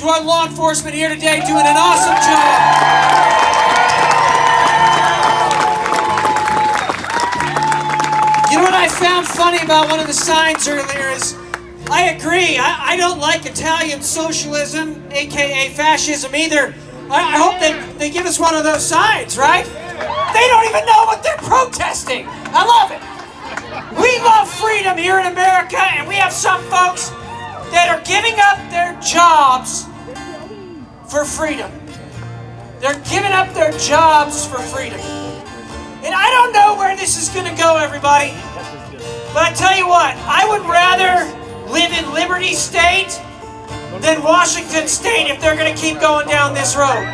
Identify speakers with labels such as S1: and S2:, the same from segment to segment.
S1: to our law enforcement here today doing an awesome job. You know what I found funny about one of the signs earlier is, I agree, I don't like Italian socialism, aka fascism either. I hope they give us one of those signs, right? They don't even know what they're protesting. I love it. We love freedom here in America, and we have some folks that are giving up their jobs for freedom. They're giving up their jobs for freedom. And I don't know where this is going to go, everybody. But I tell you what, I would rather live in Liberty State than Washington State if they're going to keep going down this road.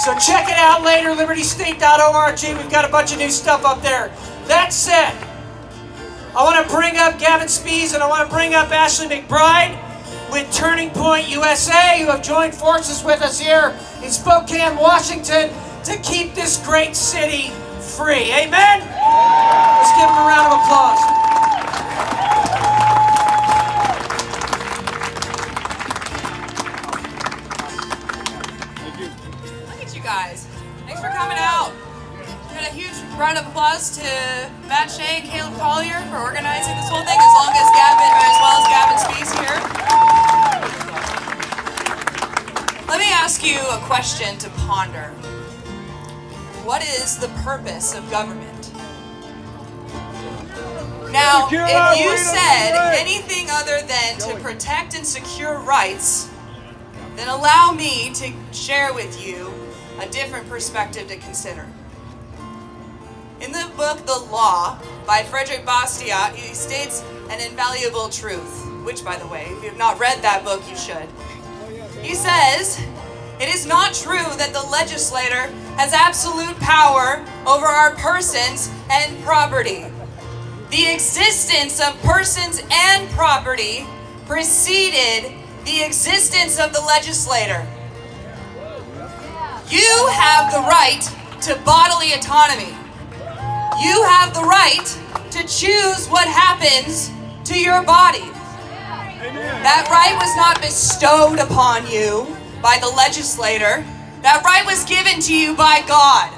S1: So check it out later, libertystate.org. We've got a bunch of new stuff up there. That said, I want to bring up Gavin Spees and I want to bring up Ashley McBride with Turning Point USA, who have joined forces with us here in Spokane, Washington, to keep this great city free. Amen? Let's give them a round of applause.
S2: Look at you guys. Thanks for coming out. And a huge round of applause to Matt Shea and Caleb Collier for organizing this whole thing, as well as Gavin Spees here. Let me ask you a question to ponder. What is the purpose of government? Now, if you said anything other than to protect and secure rights, then allow me to share with you a different perspective to consider. In the book The Law by Frederick Bastiat, he states an invaluable truth, which, by the way, if you have not read that book, you should. He says, "It is not true that the legislator has absolute power over our persons and property. The existence of persons and property preceded the existence of the legislator. You have the right to bodily autonomy. You have the right to choose what happens to your body. That right was not bestowed upon you by the legislator. That right was given to you by God.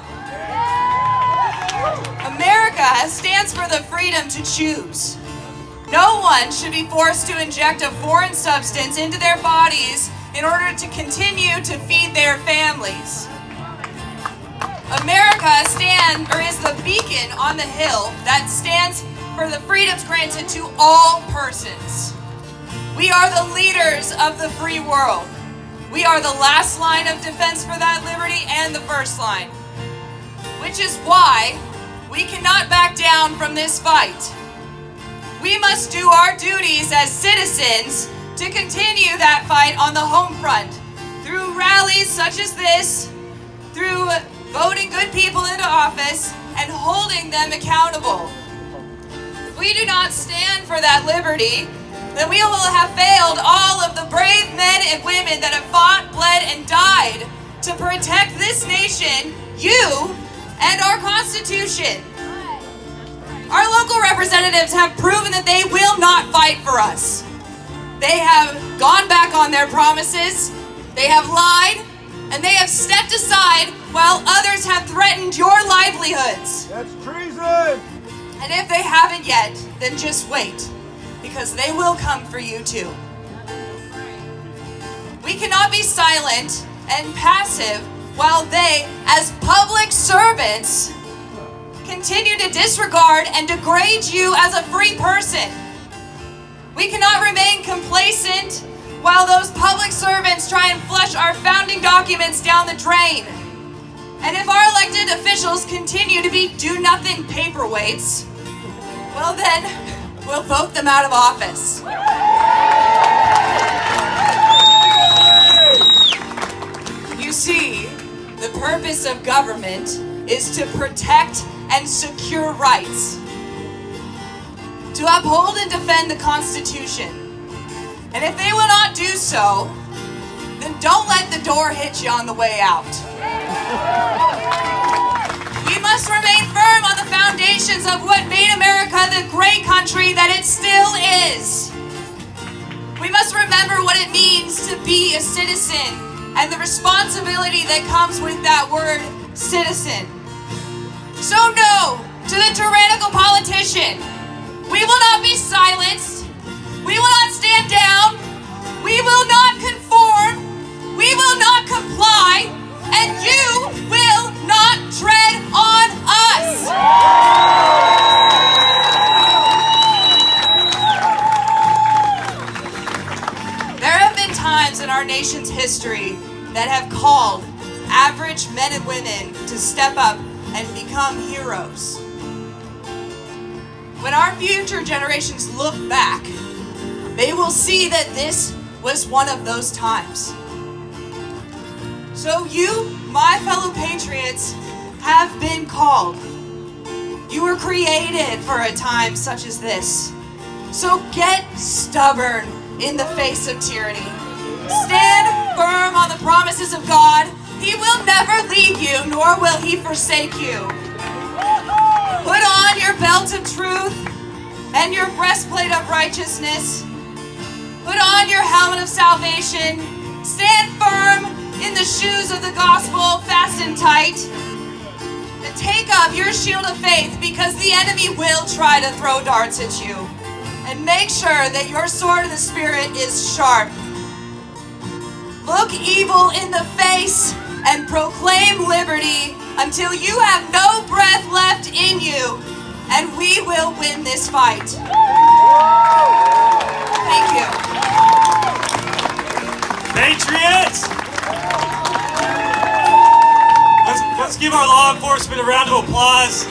S2: America stands for the freedom to choose. No one should be forced to inject a foreign substance into their bodies in order to continue to feed their families. America is the beacon on the hill that stands for the freedoms granted to all persons. We are the leaders of the free world. We are the last line of defense for that liberty and the first line. Which is why we cannot back down from this fight. We must do our duties as citizens to continue that fight on the home front through rallies such as this, through voting good people into office and holding them accountable. If we do not stand for that liberty, then we will have failed all of the brave men and women that have fought, bled, and died to protect this nation, you, and our Constitution. Our local representatives have proven that they will not fight for us. They have gone back on their promises, they have lied, and they have stepped aside while others have threatened your livelihoods.
S3: That's treason!
S2: And if they haven't yet, then just wait, because they will come for you too. We cannot be silent and passive while they, as public servants, continue to disregard and degrade you as a free person. We cannot remain complacent while those public servants try and flush our founding documents down the drain. And if our elected officials continue to be do-nothing paperweights, well then, we'll vote them out of office. You see, the purpose of government is to protect and secure rights, to uphold and defend the Constitution. And if they will not do so, then don't let the door hit you on the way out. We must remain firm on the foundations of what made America the great country that it still is. We must remember what it means to be a citizen and the responsibility that comes with that word, citizen. So no to the tyrannical politician. We will not be silenced. We will not stand down. We will not conform. We will not comply. And you will not tread on us. There have been times in our nation's history that have called average men and women to step up and become heroes. When our future generations look back, they will see that this was one of those times. So you, my fellow patriots, have been called. You were created for a time such as this. So get stubborn in the face of tyranny. Stand firm on the promises of God. He will never leave you, nor will he forsake you. Put on your belt of truth and your breastplate of righteousness. Put on your helmet of salvation. Stand firm in the shoes of the gospel, fastened tight. And take up your shield of faith, because the enemy will try to throw darts at you. And make sure that your sword of the Spirit is sharp. Look evil in the face and proclaim liberty until you have no breath left in you, and we will win this fight. Thank you.
S3: Patriots! Let's give our law enforcement a round of applause.